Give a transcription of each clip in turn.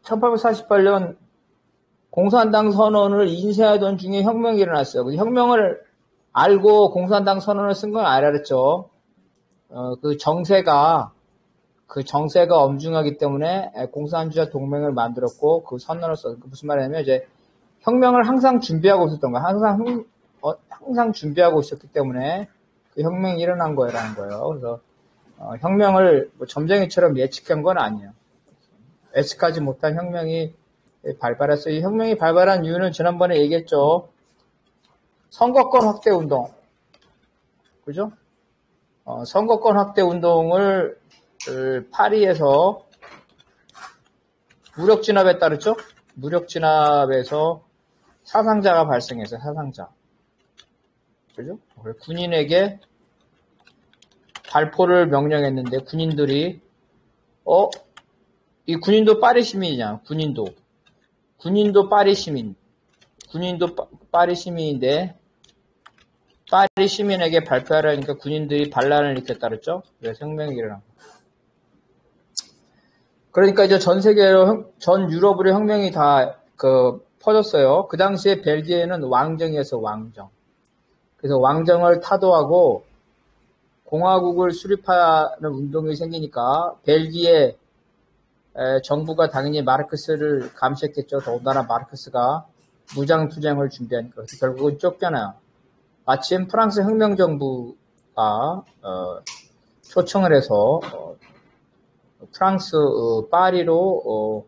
1848년 공산당 선언을 인쇄하던 중에 혁명이 일어났어요. 그 혁명을 알고 공산당 선언을 쓴 건 알았죠. 그 정세가 엄중하기 때문에 공산주의자 동맹을 만들었고 그 선언을 썼어요. 무슨 말이냐면 이제 혁명을 항상 준비하고 있었던 거야. 항상 준비하고 있었기 때문에 그 혁명이 일어난 거라는 거예요. 그래서 혁명을 뭐 점쟁이처럼 예측한 건 아니에요. 예측하지 못한 혁명이 발발했어요. 이 혁명이 발발한 이유는 지난번에 얘기했죠. 선거권 확대 운동. 그죠? 선거권 확대 운동을 파리에서 무력 진압에 따르죠? 무력 진압에서 사상자가 발생했어요. 사상자. 그죠? 군인에게 발포를 명령했는데 군인들이 이 군인도 파리 시민이냐? 군인도 파리 시민. 군인도 파리 시민인데 파리 시민에게 발표하라니까 군인들이 반란을 일으켰다 그랬죠? 그래서 혁명이 일어난 거예요. 그러니까 이제 전 세계로 전 유럽으로 혁명이 다 퍼졌어요. 그 당시에 벨기에는 왕정이었어, 왕정. 그래서 왕정을 타도하고 공화국을 수립하는 운동이 생기니까 벨기에 정부가 당연히 마르크스를 감시했겠죠. 더군다나 마르크스가 무장투쟁을 준비하니까. 그래서 결국은 쫓겨나요. 마침 프랑스 혁명정부가 초청을 해서 프랑스 파리로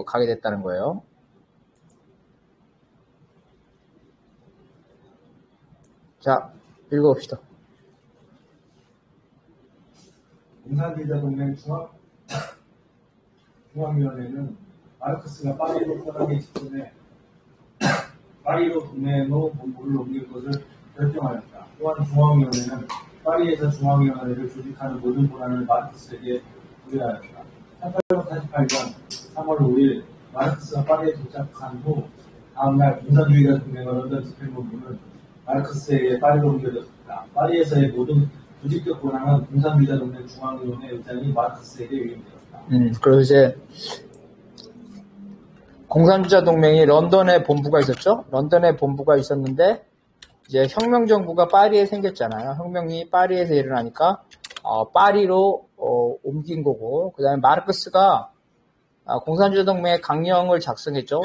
가게 됐다는 거예요. 자, 읽어봅시다. 공산주의자 동맹 중앙위원회는 마르크스가 파리로 떠나기 직전에 파리로 동맹으로 본부를 옮길 것을 결정하였다. 또한 중앙위원회는 파리에서 중앙위원회를 조직하는 모든 권한을 마르크스에게 부여하였다. 1848년 3월 5일 마르크스가 파리에 도착한 후 다음날 공산주의자 동맹 런던 집행본부는 마르크스에게 파리로 옮겨졌다. 파리에서의 모든 조직적 권한은 공산주의자 동맹 중앙위원회 의장이 마르크스에게 위임되었다. 그리고 이제 공산주의자 동맹이 런던에 본부가 있었죠. 런던에 본부가 있었는데 이제 혁명정부가 파리에 생겼잖아요. 혁명이 파리에서 일어나니까 파리로 옮긴 거고, 그 다음에 마르크스가 공산주의자 동맹의 강령을 작성했죠.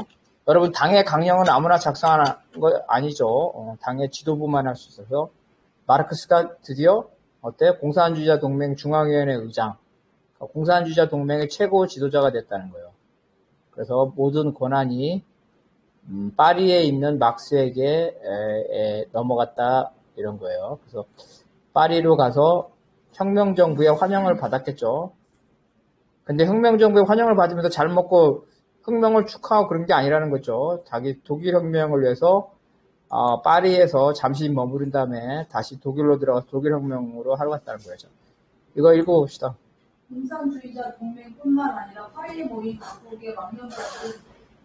여러분, 당의 강령은 아무나 작성하는 거 아니죠. 당의 지도부만 할 수 있어서 마르크스가 드디어 공산주의자 동맹 중앙위원회 의장, 공산주의자 동맹의 최고 지도자가 됐다는 거예요. 그래서 모든 권한이 파리에 있는 막스에게 넘어갔다 이런 거예요. 그래서 파리로 가서 혁명정부의 환영을 받았겠죠. 근데 혁명정부의 환영을 받으면서 잘 먹고 혁명을 축하하고 그런 게 아니라는 거죠. 자기 독일 혁명을 위해서 파리에서 잠시 머무른 다음에 다시 독일로 들어가서 독일 혁명으로 하러 갔다는 거죠. 이거 읽어봅시다. 공산주의자 동맹뿐만 아니라 파리에 모인 각국의 망명자들은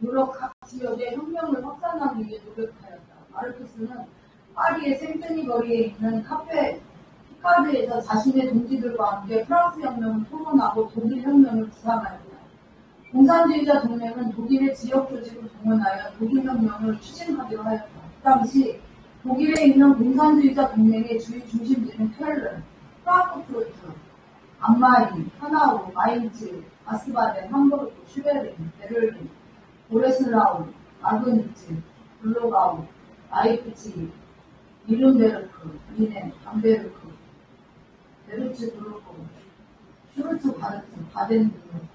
유럽 각 지역의 혁명을 확산하기 위해 노력하였다. 마르크스는 파리의 생테니 거리에 있는 카페 피카드에서 자신의 동지들과 함께 프랑스 혁명을 토론하고 독일 혁명을 구상하였다. 공산주의자 동맹은 독일의 지역 조직을 동원하여 독일 혁명을 추진하기로 하였다. 그 당시 독일에 있는 공산주의자 동맹의 주요 중심지는 켈른, 프랑크푸르트, 암마인, 하나우, 마인츠, 아스바덴, 함부르크, 슈베린, 베를린, 보레슬라우, 마그니츠, 블로가우, 라이프치히, 니른베르크, 미넨, 암베르크, 베르츠부르크, 슈르츠바르트, 바덴부르크.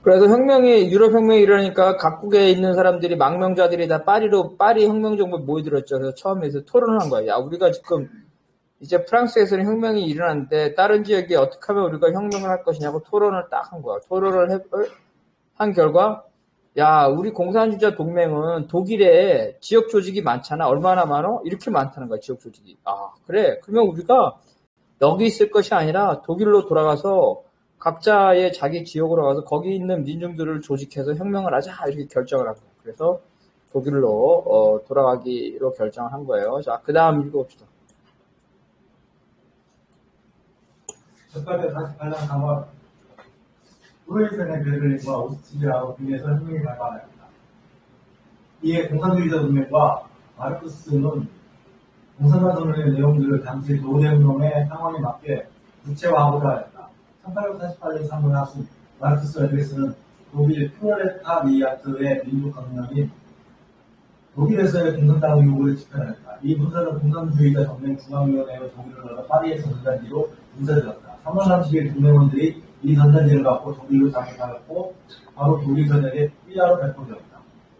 그래서 유럽 혁명이 일어나니까 각국에 있는 사람들이, 망명자들이 다 파리 혁명정부에 모여들었죠. 그래서 처음에 토론을 한 거야. 야, 우리가 지금 이제 프랑스에서는 혁명이 일어났는데 다른 지역에 어떻게 하면 우리가 혁명을 할 것이냐고 토론을 딱 한 거야. 토론을 한 결과, 야, 우리 공산주의자 동맹은 독일에 지역 조직이 많잖아. 얼마나 많어? 이렇게 많다는 거야, 지역 조직이. 아, 그래. 그러면 우리가 여기 있을 것이 아니라 독일로 돌아가서 각자의 자기 지역으로 가서 거기 있는 민중들을 조직해서 혁명을 하자. 이렇게 결정을 한 거야. 그래서 독일로 돌아가기로 결정을 한 거예요. 자, 그 다음 읽어봅시다. 1848년 3월 프로이센의 베를린과 오스트리아와 빈에서 혁명이 발발하였다. 이에 공산주의자 동맹과 마르크스는 공산당 선언의 내용들을 당시 도대운동의 상황에 맞게 구체화하고자 하였다. 1848년 3월 하순 마르크스 앵겔스는 독일 프롤레타리아트의 민족革명인 독일에서의 공산당 의혹을 집행하였다. 이 문서는 공산주의자 동맹 중앙위원회의 동의를 얻어 파리에서 전단지로 문서되었다. 3월 30일 동맹원들이 이 전단지를 갖고 독일로 장행하였고 바로 독일 전역에 일자로 발표되었다.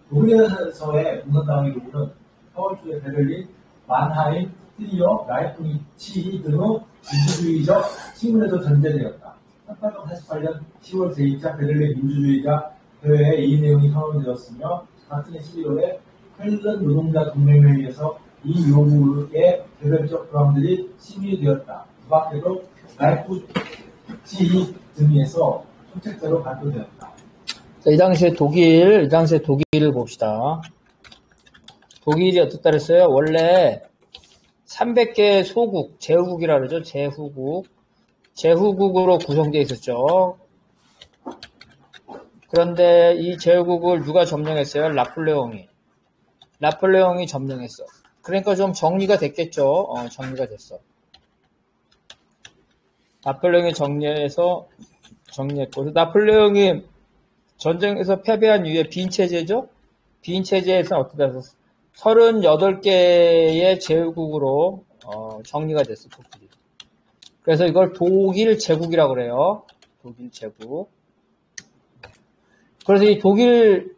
독일에서의 공산당의 요구는 4월 초에 베를린, 만하임, 스티리어, 라이프니치 등의 민주주의적 신문에도 전제되었다. 1848년 10월 제2차 베를린 민주주의자 대회에 이 내용이 선언되었으며 같은 해 12월에 헬른 노동자 동맹회의에서 이 요구의 개별적 조항들이 심의되었다. 그 밖에도 라이프치히 등에서 총책자로 발표되었다. 자, 이 당시에 독일을 봅시다. 독일이 어떻다 그랬어요? 원래 300개 소국, 제후국이라 그러죠. 제후국으로 구성되어 있었죠. 그런데 이 제후국을 누가 점령했어요? 나폴레옹이 점령했어. 그러니까 좀 정리가 됐겠죠. 정리가 됐어. 나폴레옹이 정리했고, 나폴레옹이 전쟁에서 패배한 이후에 빈 체제죠? 빈 체제에서는 어떻게 해서 38개의 제국으로 정리가 됐어, 독일이. 그래서 이걸 독일 제국이라고 그래요. 독일 제국. 그래서 이 독일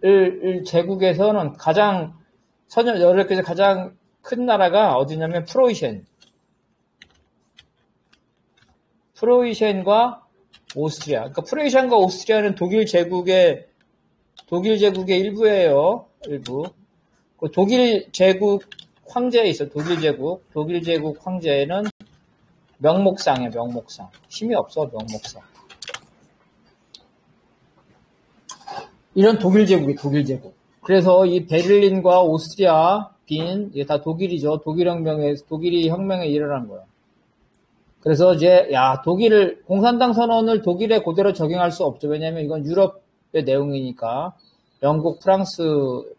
제국에서는 가장 38개에서 가장 큰 나라가 어디냐면 프로이센과 오스트리아. 그러니까 프로이센과 오스트리아는 독일 제국의 일부예요. 일부. 그 독일 제국 황제에 있어. 독일 제국 황제는 명목상이야. 명목상. 힘이 없어. 명목상. 이런 독일 제국. 그래서 이 베를린과 오스트리아, 빈, 이게 다 독일이죠. 독일이 혁명에 일어난 거야. 그래서 이제, 공산당 선언을 독일에 그대로 적용할 수 없죠. 왜냐면 이건 유럽의 내용이니까. 영국, 프랑스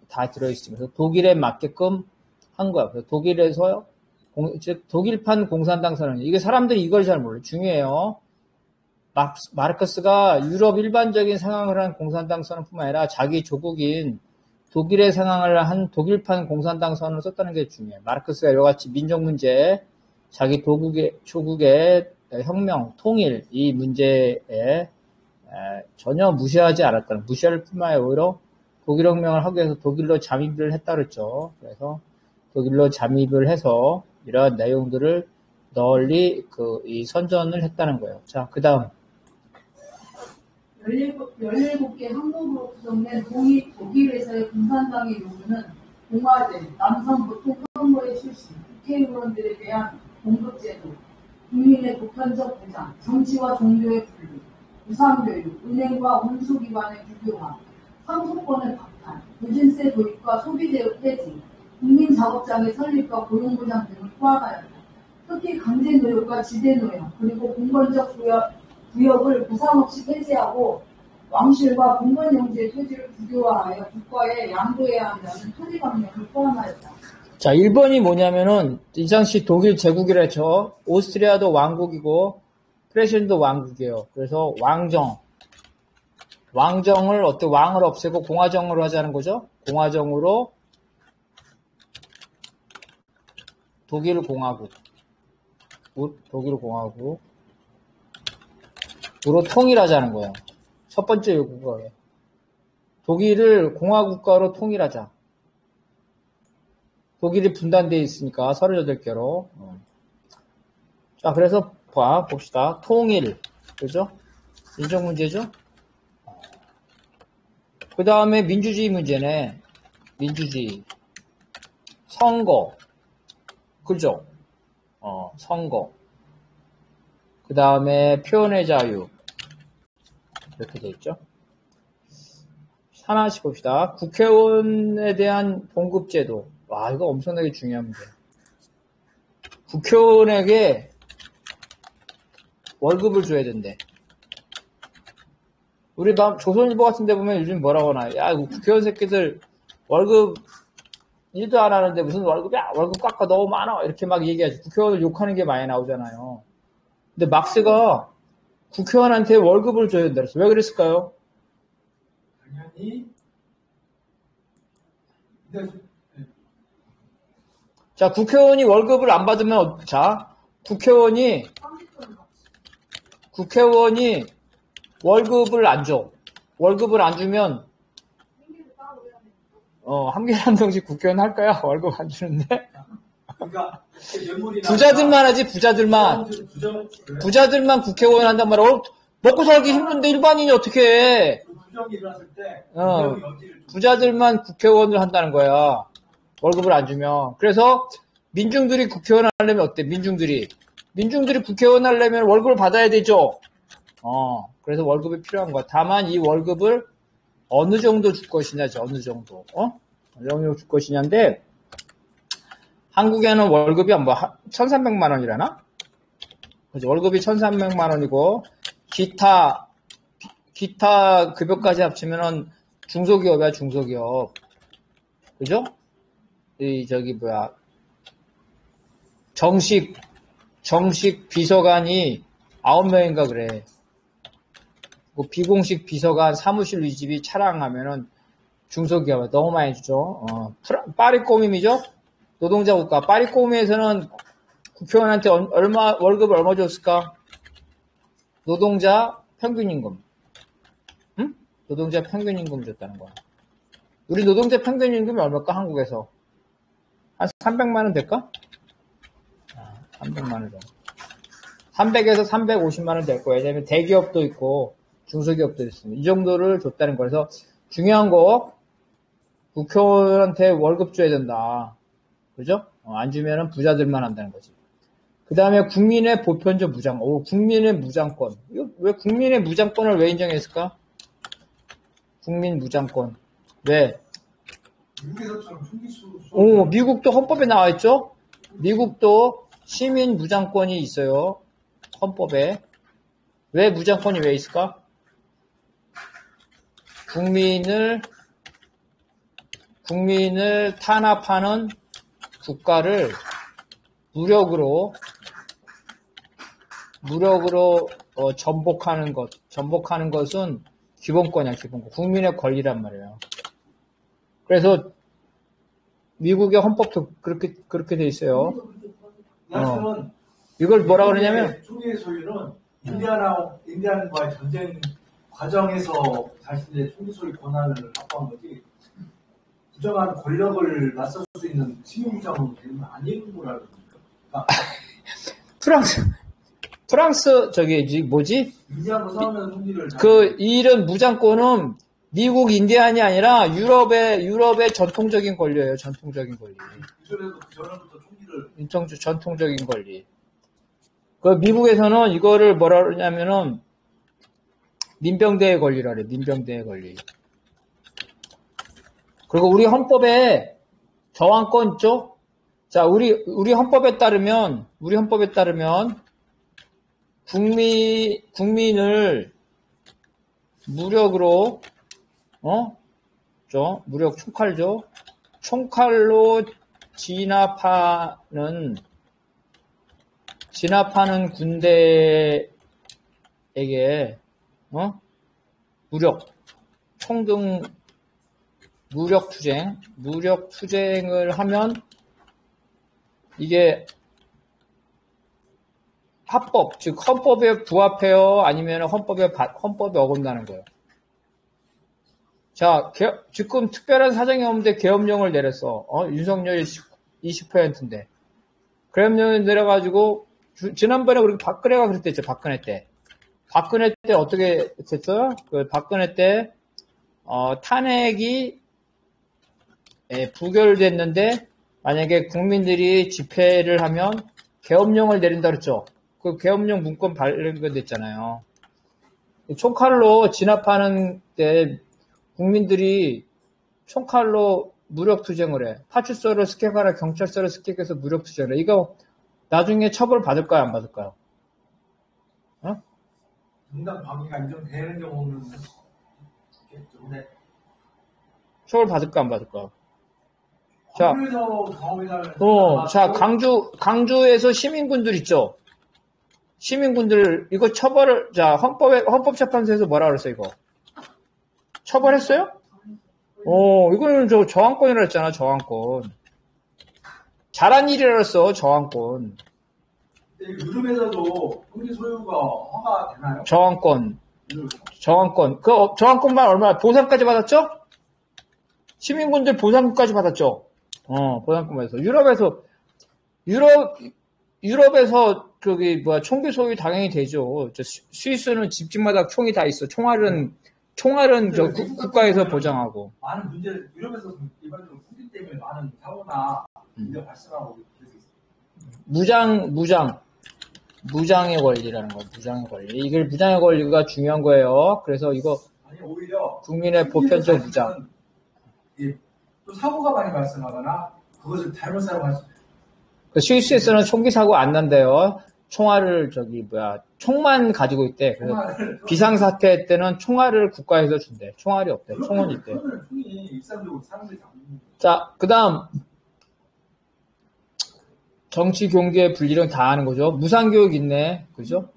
다 들어있으면서 독일에 맞게끔 한 거야. 그래서 독일에서, 즉, 독일판 공산당 선언. 이게 사람들이 이걸 잘 몰라요. 중요해요. 마르크스가 유럽 일반적인 상황을 한 공산당 선언뿐만 아니라 자기 조국인 독일의 상황을 한 독일판 공산당 선언을 썼다는 게 중요해요. 마르크스가 여러가지 민족 문제, 자기 조국의 혁명, 통일, 이 문제에 전혀 무시하지 않았다는, 무시할 뿐만 아니라 오히려 독일 혁명을 하기 위해서 독일로 잠입을 했다 그랬죠. 그래서 독일로 잠입을 해서 이러한 내용들을 널리 이 선전을 했다는 거예요. 자, 그 다음. 17개 항목으로 구성된 독일에서의 공산당의 요구는 공화제, 남성 보통 선거의 실시, 국회의원들에 대한 공급제도, 국민의 보편적 보장, 정치와 종교의 분리, 무상교육, 은행과 운수기관의 국유화, 상속권의 박탈, 무진세 도입과 소비대역 폐지, 국민작업장의 설립과 고용보장 등을 포함하였다. 특히 강제노역과 지대노역, 그리고 공권적 구역을 보상 없이 폐지하고 왕실과 공권 영지의 토지를 국유화하여 국가에 양도해야 한다는 토지감령을 포함하였다. 자, 1번이 뭐냐면은 이 당시 독일 제국이라 했죠. 오스트리아도 왕국이고 프레시아도 왕국이에요. 그래서 왕정을 왕을 없애고 공화정으로 하자는 거죠. 공화정으로 독일 공화국으로 통일하자는 거예요. 첫 번째 요구가 독일을 공화국가로 통일하자. 독일이 분단되어 있으니까 38개로. 자, 그래서 봅시다. 통일. 그죠? 민족 문제죠? 그 다음에 민주주의 문제네. 민주주의. 선거. 그죠? 선거. 그 다음에 표현의 자유. 이렇게 돼 있죠. 하나씩 봅시다. 국회의원에 대한 봉급제도. 와, 이거 엄청나게 중요한 문제야. 국회의원에게 월급을 줘야 된대. 우리 조선일보 같은 데 보면 요즘 뭐라고 하나. 야, 국회의원 새끼들 월급 일도 안 하는데 무슨 월급이야? 월급 깎아 너무 많아. 이렇게 막 얘기하지. 국회의원을 욕하는 게 많이 나오잖아요. 근데 막스가 국회의원한테 월급을 줘야 된다 그랬어. 왜 그랬을까요? 당연히. 자, 국회의원이 월급을 안 받으면, 자, 국회의원이 월급을 안 줘. 월급을 안 주면, 한 개를 한 명씩 국회의원 할 거야? 월급 안 주는데? 그러니까 부자들만 하지, 부자들만. 부자들만 국회의원 한단 말이야. 먹고 살기 힘든데 일반인이 어떻게 해? 부정이 일어났을 때, 부자들만 국회의원을 한다는 거야. 월급을 안 주면. 그래서 민중들이 국회의원 하려면 어때? 민중들이 국회의원 하려면 월급을 받아야 되죠. 그래서 월급이 필요한 거야. 다만 이 월급을 어느 정도 줄 것이냐지. 어느 정도. 어느 정도 줄 것이냐인데 한국에는 월급이 뭐 1,300만 원이라나? 그죠? 월급이 1,300만 원이고 기타 급여까지 합치면은 중소기업이야, 중소기업. 그죠? 정식 비서관이 9명인가 그래. 비공식 비서관 사무실 위집이 차량하면은 중소기업에 너무 많이 주죠. 파리꼬밈이죠? 노동자 국가. 파리꼬밈에서는 국회의원한테 월급을 얼마 줬을까? 노동자 평균임금. 응? 노동자 평균임금 줬다는 거야. 우리 노동자 평균임금이 얼마일까? 한국에서. 한 300만 원 될까? 300만 원 정도. 300에서 350만 원 될 거예요. 왜냐면 대기업도 있고 중소기업도 있습니다. 이 정도를 줬다는 거라서 중요한 거 국회의원한테 월급 줘야 된다. 그죠? 안 주면은 부자들만 한다는 거지. 그 다음에 국민의 보편적 국민의 무장권. 왜 국민의 무장권을 왜 인정했을까? 국민 무장권. 왜? 미국에서처럼 총기수. 미국도 헌법에 나와 있죠? 미국도 시민 무장권이 있어요. 헌법에. 왜 무장권이 왜 있을까? 국민을 탄압하는 국가를 무력으로 전복하는 것은 기본권이야, 기본권. 국민의 권리란 말이에요. 그래서 미국의 헌법도 그렇게 돼 있어요. 이걸 뭐라 그러냐면 총리의 소유는 인디안과의 전쟁 과정에서 자신의 총리 소유 권한을 확보한 거지. 부정한 권력을 맞설 수 있는 시민무장은 되는 아닌 거라는 겁니까? 프랑스 뭐지? 인디안과 싸우는 총리를 이런 무장권은 미국 인디안이 아니라 유럽의 전통적인 권리예요. 전통적인 권리. 이전에도 그 전부터 총리를 전통적인 권리. 미국에서는 이거를 뭐라 그러냐면은 민병대의 권리라 그래. 민병대의 권리. 그리고 우리 헌법에 저항권 있죠? 자, 우리 헌법에 따르면 국민을 무력으로 무력 총칼죠. 총칼로 진압하는 군대에게 총등 무력 투쟁을 하면 이게 합법, 즉 헌법에 부합해요? 아니면 헌법에 어긋나는 거예요? 자, 지금 특별한 사정이 없는데 계엄령을 내렸어. 윤석열이 20%인데. 계엄령을 내려가지고 지난번에 우리 박근혜가 그랬댔죠. 박근혜 때 어떻게 됐어요? 박근혜 때 탄핵이 부결됐는데 만약에 국민들이 집회를 하면 계엄령을 내린다 그랬죠. 그 계엄령 문건 발견됐잖아요. 총칼로 진압하는 때 국민들이 총칼로 무력투쟁을 해. 파출소를 습격하라, 경찰서를 습격해서 무력투쟁을 해. 이거 나중에 처벌 받을까요, 안 받을까요? 정당 방위가 인정되는 경우는 처벌 받을까, 안 받을까? 자, 강주에서 시민군들 있죠? 시민군들, 이거 처벌을, 자, 헌법재판소에서 뭐라 그랬어, 이거? 처벌했어요? 이거는 저항권이라 했잖아, 저항권. 잘한 일이라 했어, 저항권. 유럽에서도 공기 소유가 허가 되나요? 저항권. 저항권만 얼마, 보상까지 받았죠? 시민군들 보상까지 받았죠? 보상권 받았어. 유럽에서, 총기 소유 당연히 되죠. 스위스는 집집마다 총이 다 있어. 총알은 국가에서 보장하고. 많은 문제를, 유럽에서 일반적으로 공기 때문에 많은 사고나 문제가 발생하고 계속 있어요. 무장의 권리라는 거, 무장의 권리. 이게 무장의 권리가 중요한 거예요. 그래서 이거, 오히려 국민의 보편적 무장. 또 사고가 많이 발생하거나, 그것을 잘못 사용할 수 있어요. 스위스에서는 총기 사고 안 난대요. 총알을, 총만 가지고 있대. 그래서 비상사태 때는 총알을 국가에서 준대. 총알이 없대. 총은 있대. 총이 일상적으로 사람들이 자, 그 다음. 정치, 경제, 분리령 다 하는 거죠. 무상교육 있네. 그죠?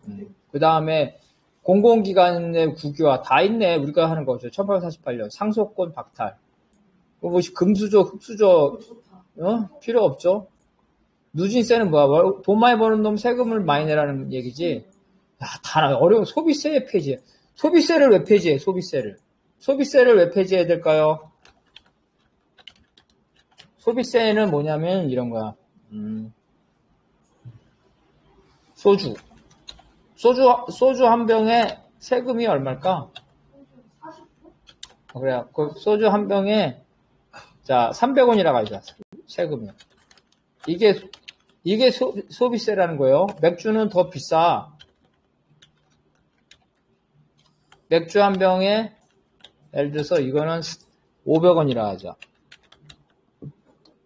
그 다음에 공공기관의 국유화 다 있네. 우리가 하는 거죠. 1848년. 상속권 박탈. 금수저, 흡수저, 필요 없죠. 누진세는 뭐야? 돈 많이 버는 놈 세금을 많이 내라는 얘기지. 야, 다 어려운 소비세 폐지. 소비세를 왜 폐지해? 소비세를 왜 폐지해야 될까요? 소비세는 뭐냐면 이런 거야. 소주 한 병에 세금이 얼마일까? 40%? 그래, 소주 한 병에, 자, 300원이라고 하자, 세금이. 이게 소비세라는 거예요. 맥주는 더 비싸. 맥주 한 병에, 예를 들어서 이거는 500원이라 하자.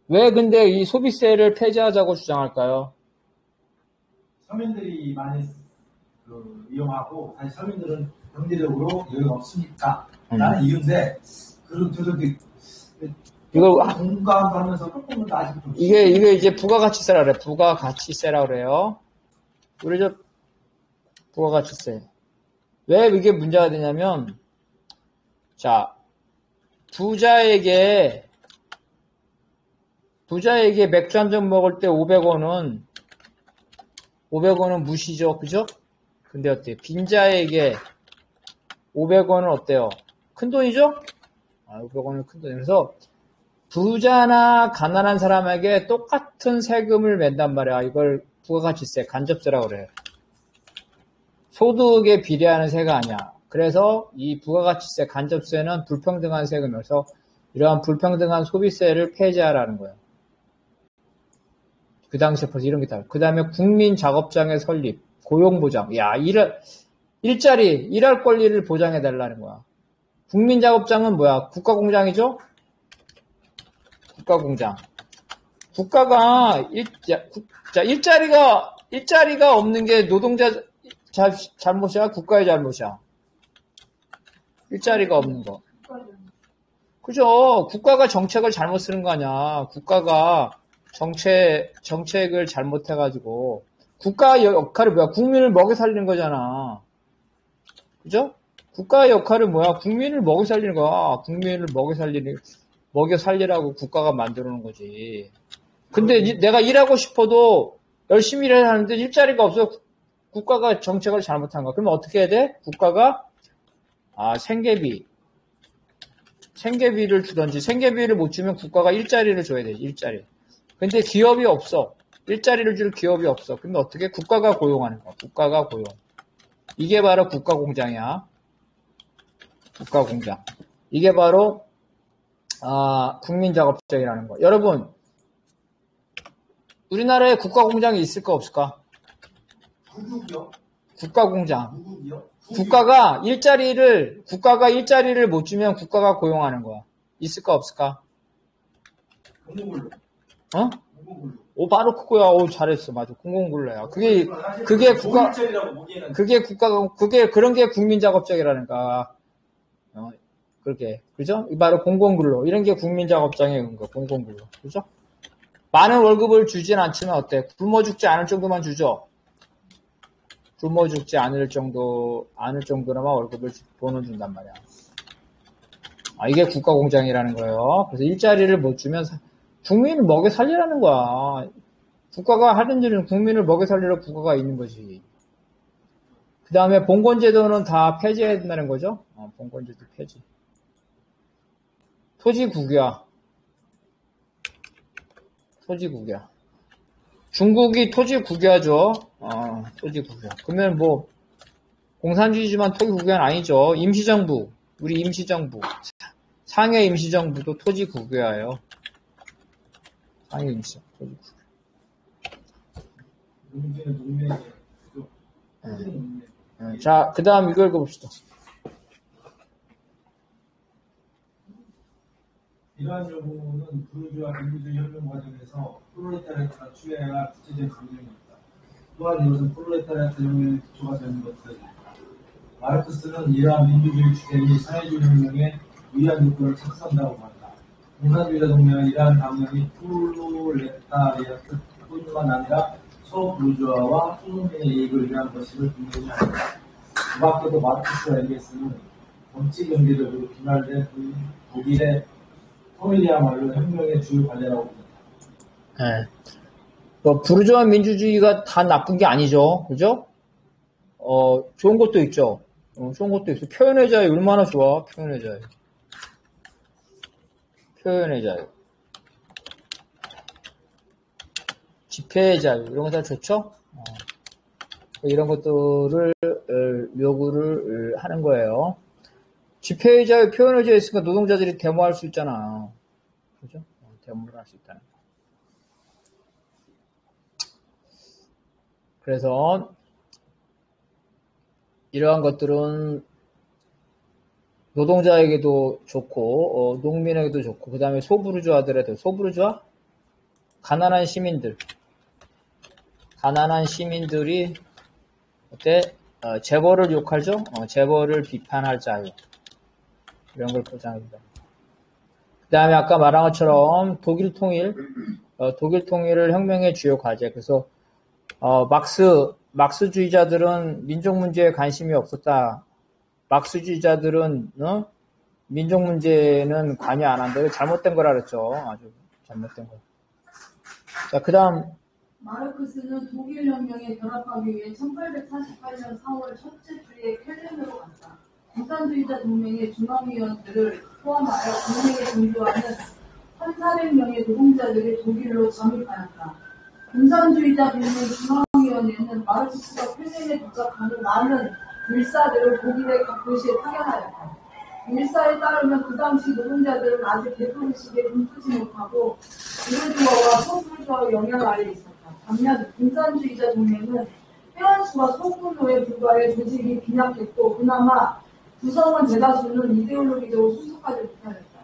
왜 근데 이 소비세를 폐지하자고 주장할까요? 서민들이 많이 이용하고, 사실 서민들은 경제적으로 여유가 없으니까 라는 이유인데, 이거 공감하면서 조금은 더 아직 좀 이게 이제 부가가치세라 그래. 부가가치세라 그래요. 우리 부가가치세. 왜 이게 문제가 되냐면, 자, 부자에게 맥주 한 잔 먹을 때 500원은 무시죠. 그죠? 근데 어때요? 빈자에게 500원은 어때요? 큰 돈이죠? 500원은 큰 돈이죠. 그래서 부자나 가난한 사람에게 똑같은 세금을 낸단 말이야. 이걸 부가가치세, 간접세라고 그래요. 소득에 비례하는 세가 아니야. 그래서 이 부가가치세, 간접세는 불평등한 세금이어서 이러한 불평등한 소비세를 폐지하라는 거예요. 그 당시에 벌써 이런 게 다. 그 다음에 국민작업장의 설립, 고용보장. 야, 일할 권리를 보장해달라는 거야. 국민작업장은 뭐야? 국가공장이죠? 국가공장. 국가가 일자리가 없는 게 노동자 잘못이야? 국가의 잘못이야? 일자리가 없는 거. 그죠? 국가가 정책을 잘못 쓰는 거 아니야. 국가가 정책을 잘못해가지고. 국가의 역할이 뭐야? 국민을 먹여 살리는 거잖아. 그죠? 국가의 역할은 뭐야? 국민을 먹여 살리는 거야. 국민을 먹여 살리라고 국가가 만들어 놓은 거지. 근데 내가 일하고 싶어도 열심히 일해야 하는데 일자리가 없어. 국가가 정책을 잘못한 거야. 그러면 어떻게 해야 돼? 국가가, 생계비를 주던지, 생계비를 못 주면 국가가 일자리를 줘야 돼, 일자리. 근데 기업이 없어. 일자리를 줄 기업이 없어. 그러면 어떻게? 국가가 고용하는 거야. 국가가 고용. 이게 바로 국가공장이야. 국가공장. 이게 바로, 국민작업장이라는 거. 여러분, 우리나라에 국가공장이 있을까, 없을까? 누구요? 국가공장. 누구요? 국가가 일자리를 못 주면 국가가 고용하는 거야. 있을까, 없을까? 공공근로. 공공근로. 바로 그거야. 잘했어. 맞아. 공공근로야. 그게 그런 게 국민작업장이라는 거야. 그렇게. 그죠? 이 바로 공공근로. 이런 게 국민작업장의 근거, 공공근로. 그죠? 많은 월급을 주진 않지만 어때? 굶어 죽지 않을 정도만 주죠? 굶어 죽지 않을 정도로만 월급을 돈을 준단 말이야. 이게 국가공장이라는 거예요. 그래서 일자리를 못 주면 국민을 먹여 살리라는 거야. 국가가 하는 일은 국민을 먹여 살리러 국가가 있는 거지. 그 다음에 봉건제도는 다 폐지해야 된다는 거죠. 봉건제도 폐지. 토지국유화. 토지국유화. 중국이 토지국유화죠. 토지국유화. 그러면 뭐 공산주의지만 토지국유화는 아니죠. 임시정부. 우리 임시정부. 상해 임시정부도 토지국유화예요. 상해 임시정부. 토지국유화. 자, 그 다음 이거 읽어봅시다. 이러한 요구는 부르주아 민주주의 혁명 과정에서 프롤레타리아가 취해야 할 구체적 감정이었다. 또한 이것은 프롤레타리아 혁명의 기초가 되는 것들입니다. 마르크스는 이러한 민주주의 주체이 사회주의 혁명에 위한 요구를 착수한다고 말한다. 공산주의자 동맹은 이러한 강령이 프롤레타리아 뿐만 아니라 소부르주아와 소노민의 이익을 위한 것임을 분명히 합니다. 그 밖에도 마르크스와 엥겔스는 정치 경제적으로 비말된 독일의 통일이야말로 혁명의 주요 관례라고 봅니다. 네. 뭐 부르주아 민주주의가 다 나쁜 게 아니죠, 그죠? 좋은 것도 있죠. 좋은 것도 있어. 표현의 자유 얼마나 좋아, 표현의 자유. 표현의 자유. 집회의 자유 이런 거 다 좋죠. 이런 것들을 요구를 하는 거예요. 집회의 자유, 표현의 자유 있으니까 노동자들이 데모할 수 있잖아. 그죠? 데모를 할 수 있다는 거. 그래서 이러한 것들은 노동자에게도 좋고 농민에게도 좋고 그 다음에 소부르주아들에도 소부르주아? 가난한 시민들이 어때? 재벌을 욕하죠? 재벌을 비판할 자유 이런 걸 보장합니다. 그 다음에 아까 말한 것처럼 독일 통일을 혁명의 주요 과제. 그래서 막스주의자들은 민족 문제에 관심이 없었다. 막스주의자들은 민족 문제는 관여 안 한다. 이거 잘못된 거라 그랬죠. 아주 잘못된 거. 자, 그 다음. 마르크스는 독일 혁명에 결합하기 위해 1848년 4월 첫째 주에 켈른으로 갔다. 공산주의자 동맹의 중앙위원들을 포함하여 동맹에 종주하는 1,400명의 노동자들이 독일로 잠입하였다. 공산주의자 동맹 중앙위원회는 마르크스가 켈른에 도착한 후 많은 일사들을 독일의 각 도시에 파견하였다. 일사에 따르면 그 당시 노동자들은 아직 대표의식에 눈뜨지 못하고 부르주아와 소부르주아의 영향 아래에 있었다. 반면 공산주의자 동맹은 회원수와 소규모에 불과해 조직이 빈약했고 그나마 구성원 대다수는 이데올로기적으로 수습하지 못하였다.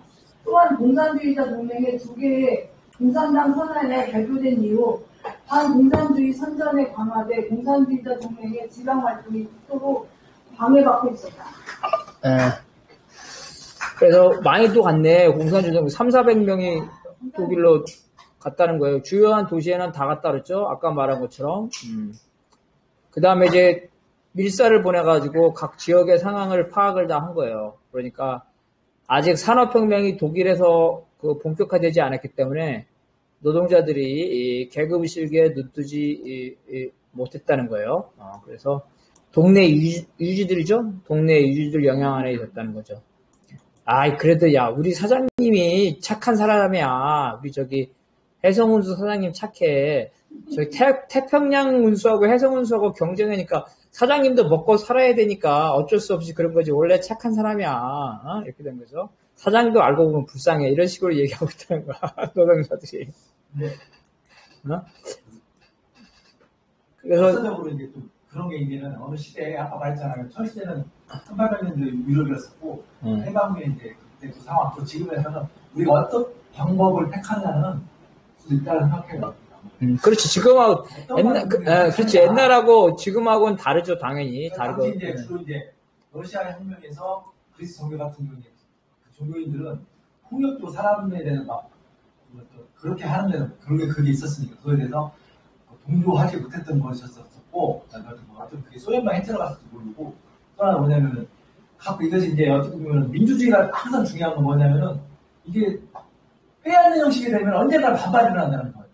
또한 공산주의자 동맹의 두 개의 공산당 선언에 발표된 이후 반공산주의 선전에 강화돼 공산주의자 동맹의 지방 활동이 극도로 방해받고 있었다. 그래서 많이 또 갔네. 공산주의자 300~400명이 독일로 갔다는 거예요. 주요한 도시에는 다 갔다 그랬죠. 아까 말한 것처럼. 그 다음에 이제 밀사를 보내가지고 각 지역의 상황을 파악을 다 한 거예요. 그러니까 아직 산업혁명이 독일에서 본격화되지 않았기 때문에 노동자들이 계급 실기에 눈뜨지 못했다는 거예요. 그래서 동네 유지들이죠. 동네 유지들 영향 안에 있었다는 거죠. 그래도 야, 우리 사장님이 착한 사람이야. 우리 저기 해성운수 사장님 착해. 저희 태평양 운수하고 해성운수하고 경쟁하니까 사장님도 먹고 살아야 되니까 어쩔 수 없이 그런 거지. 원래 착한 사람이야. 이렇게 된 거죠. 사장님도 알고 보면 불쌍해. 이런 식으로 얘기하고 있다는 거야. 노동자들이. 네. 그래서 역사적으로 이제 좀 그런 게 이제는 어느 시대에 아까 말했잖아요. 첫 시대는 1800년도에 유럽이었었고 해방후에 이제 그때 그 상황. 또 지금에서는 우리가 어떤 방법을 택하냐는 일단 생각해요. 그렇지. 지금하고 그렇지. 옛날하고 지금하고는 다르죠. 당연히 다르고. 당시 이제 주로 이제 러시아 혁명에서 그리스 정교 같은 경우에 종교인들은 폭력도 사람에 대해서 막 그렇게 하는 데는 그게 있었으니까 그거에 대해서 동조하지 못했던 것이었었고, 하여튼 그게 소련만 해체가갔을지 모르고, 또 하나 뭐냐면은 이것이 이제 어떻게 보면 민주주의가 항상 중요한 건 뭐냐면은 이게 빼앗는 형식이 되면 언젠가 반발이 일어난다는 거예요.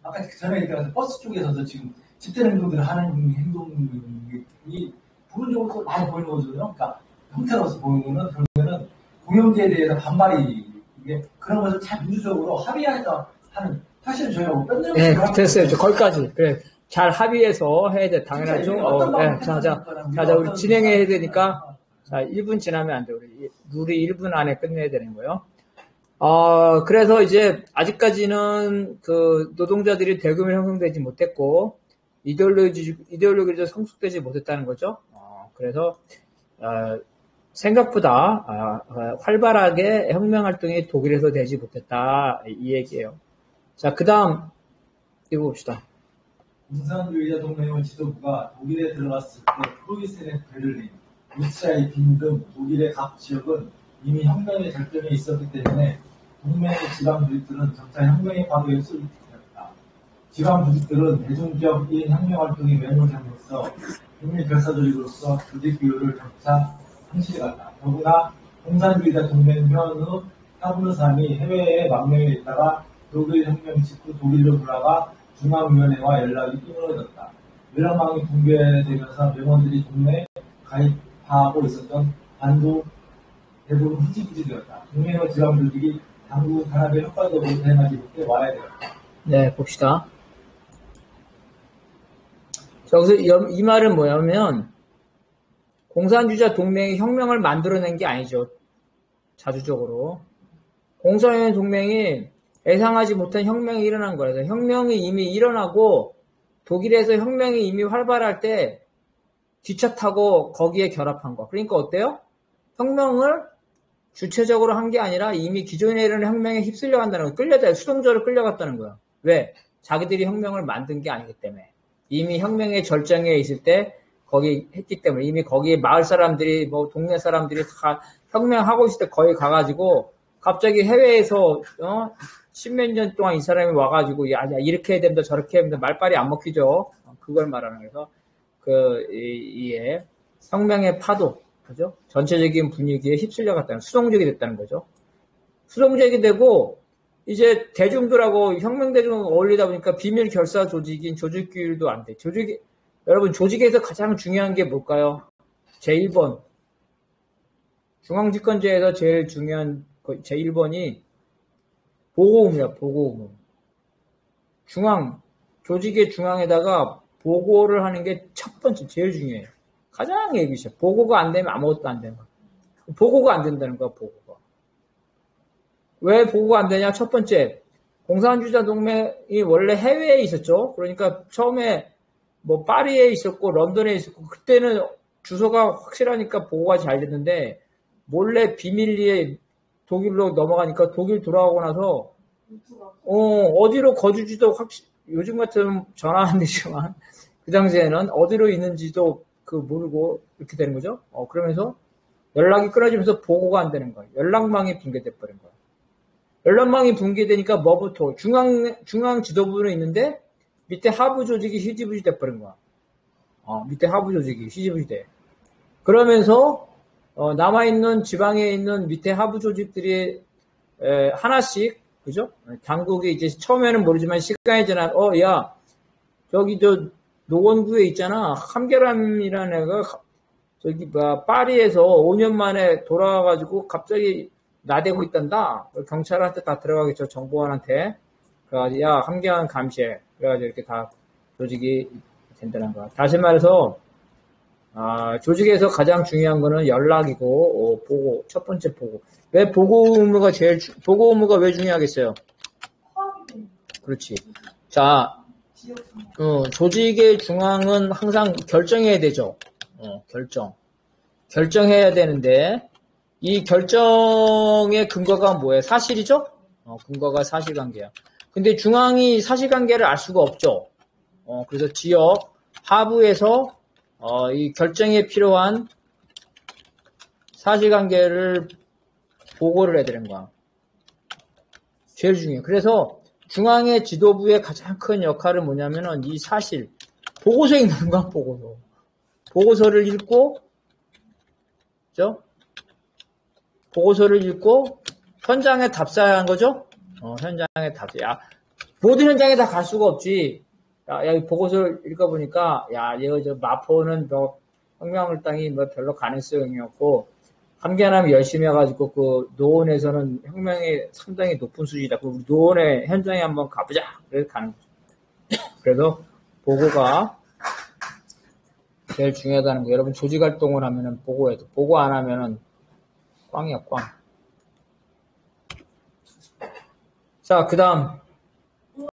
아까 전에 얘기한 버스 쪽에서도 지금 집단 행동들을 하는 행동이 부분적으로 많이 보이는 거거든요. 그러니까 형태로서 보이는 거는 결국에는 공영제에 대해서 반발이 이게 그런 것을 잘 민주적으로 합의해서 하는 사실은 저희가 뭐 뼈 네, 됐어요. 거기까지. 그래. 잘 합의해서 해야 돼. 당연하죠. 네. 자, 우리 진행해야 되니까, 자, 1분 지나면 안 돼. 우리 1분 안에 끝내야 되는 거예요. 그래서 이제, 아직까지는 그 노동자들이 대금이 형성되지 못했고, 이데올로기도 성숙되지 못했다는 거죠. 그래서, 생각보다, 활발하게 혁명활동이 독일에서 되지 못했다. 이 얘기예요. 자, 그 다음, 이거 봅시다. 공산주의자 동맹의 지도부가 독일에 들어갔을 때 프로이센의 베를린, 루츠아의 빈 등 독일의 각 지역은 이미 혁명의 절정에 있었기 때문에 동맹의 지방 조직들은 점차 혁명의 파도에 쏠리었다. 지방 조직들은 대중적인 혁명활동에 매몰 잠겼어 혁명 결사 조직으로서 조직 비율을 점차 상실해갔다. 더구나 공산주의자 동맹 현우 타브르산이 해외에 망명해 있다가 독일 혁명 직후 독일로 돌아가 중앙위원회와 연락이 끊어졌다. 멸망이 붕괴되면서 명원들이 동맹에 가입하고 있었던 반도 대부분 흐지부지되었다. 동맹의 지방 조직이 당국 단합에 효과적으로 대응하지 못해 와야 되었다. 네, 봅시다. 자, 여기서 이 말은 뭐냐면 공산주의자 동맹이 혁명을 만들어낸 게 아니죠. 자주적으로. 공산주의자 동맹이 예상하지 못한 혁명이 일어난 거라서 혁명이 이미 일어나고 독일에서 혁명이 이미 활발할 때 뒤차 타고 거기에 결합한 거. 그러니까 어때요? 혁명을 주체적으로 한 게 아니라 이미 기존에 일어난 혁명에 휩쓸려 간다는 거예요. 수동적으로 끌려갔다는 거야. 왜? 자기들이 혁명을 만든 게 아니기 때문에. 이미 혁명의 절정에 있을 때 거기 했기 때문에 이미 거기 마을 사람들이 뭐 동네 사람들이 다 혁명하고 있을 때 거기 가가지고 갑자기 해외에서 십몇 년 동안 이 사람이 와가지고 야 이렇게 해야 된다 저렇게 해야 된다 말빨이 안 먹히죠. 그걸 말하는 거예요. 이게 혁명의 파도 그죠? 전체적인 분위기에 휩쓸려 갔다는 수동적이 됐다는 거죠. 수동적이 되고 이제 대중들하고 혁명 대중하고 어울리다 보니까 비밀 결사 조직인 조직 규율도 안 돼. 여러분 조직에서 가장 중요한 게 뭘까요? 제1번 중앙집권제에서 제일 중요한 제1번이 보고 의무. 조직의 중앙에다가 보고를 하는 게 첫 번째, 제일 중요해요. 가장 예비죠. 보고가 안 되면 아무것도 안 되는 거야. 보고가 안 된다는 거야, 보고가. 왜 보고가 안 되냐? 첫 번째, 공산주의자 동맹이 원래 해외에 있었죠. 그러니까 처음에 뭐 파리에 있었고, 런던에 있었고, 그때는 주소가 확실하니까 보고가 잘 됐는데, 몰래 비밀리에 독일로 넘어가니까 독일 돌아오고 나서 어디로 거주지도 요즘 같으면 전화 안 되지만 그 당시에는 어디로 있는지도 모르고 이렇게 되는 거죠. 그러면서 연락이 끊어지면서 보고가 안 되는 거예요. 연락망이 붕괴돼 버린 거예요. 연락망이 붕괴되니까 뭐부터 중앙 지도부는 있는데 밑에 하부 조직이 희지부지 돼 버린 거야. 밑에 하부 조직이 희지부지 돼. 그러면서 남아있는 지방에 있는 밑에 하부 조직들이 하나씩 그죠? 당국이 이제 처음에는 모르지만 시간이 지나 야 저기 노원구에 있잖아 함계람이라는 애가 저기 파리에서 5년 만에 돌아와가지고 갑자기 나대고 있단다. 경찰한테 다 들어가겠죠. 정보원한테. 그래가지고 야 함계람 감시해. 그래가지고 이렇게 다 조직이 된다는 거야. 다시 말해서 조직에서 가장 중요한 거는 연락이고, 보고, 첫 번째 보고. 왜 보고 의무가 보고 의무가 왜 중요하겠어요? 그렇지. 자, 조직의 중앙은 항상 결정해야 되죠. 결정해야 되는데, 이 결정의 근거가 뭐예요? 사실이죠? 근거가 사실관계야. 근데 중앙이 사실관계를 알 수가 없죠. 그래서 지역, 하부에서 이 결정에 필요한 사실관계를 보고를 해야 되는 거야. 제일 중요해. 그래서 중앙의 지도부의 가장 큰 역할은 뭐냐면은 이 사실, 보고서에 있는 거야, 보고서. 보고서를 읽고, 그죠? 보고서를 읽고, 현장에 답사한 거죠? 현장에 답사. 야, 모든 현장에 다 갈 수가 없지. 야, 이 보고서를 읽어보니까, 야, 이거 마포는 혁명을당이 별로 가능성이 없고, 함께하면 열심히 해가지고, 노원에서는 혁명이 상당히 높은 수준이다. 우리 노원에 현장에 한번 가보자. 그래서 가는 거죠. 그래서, 보고가 제일 중요하다는 거. 여러분, 조직활동을 하면은 보고해야 돼. 보고 안 하면은 꽝이야, 꽝. 자, 그 다음.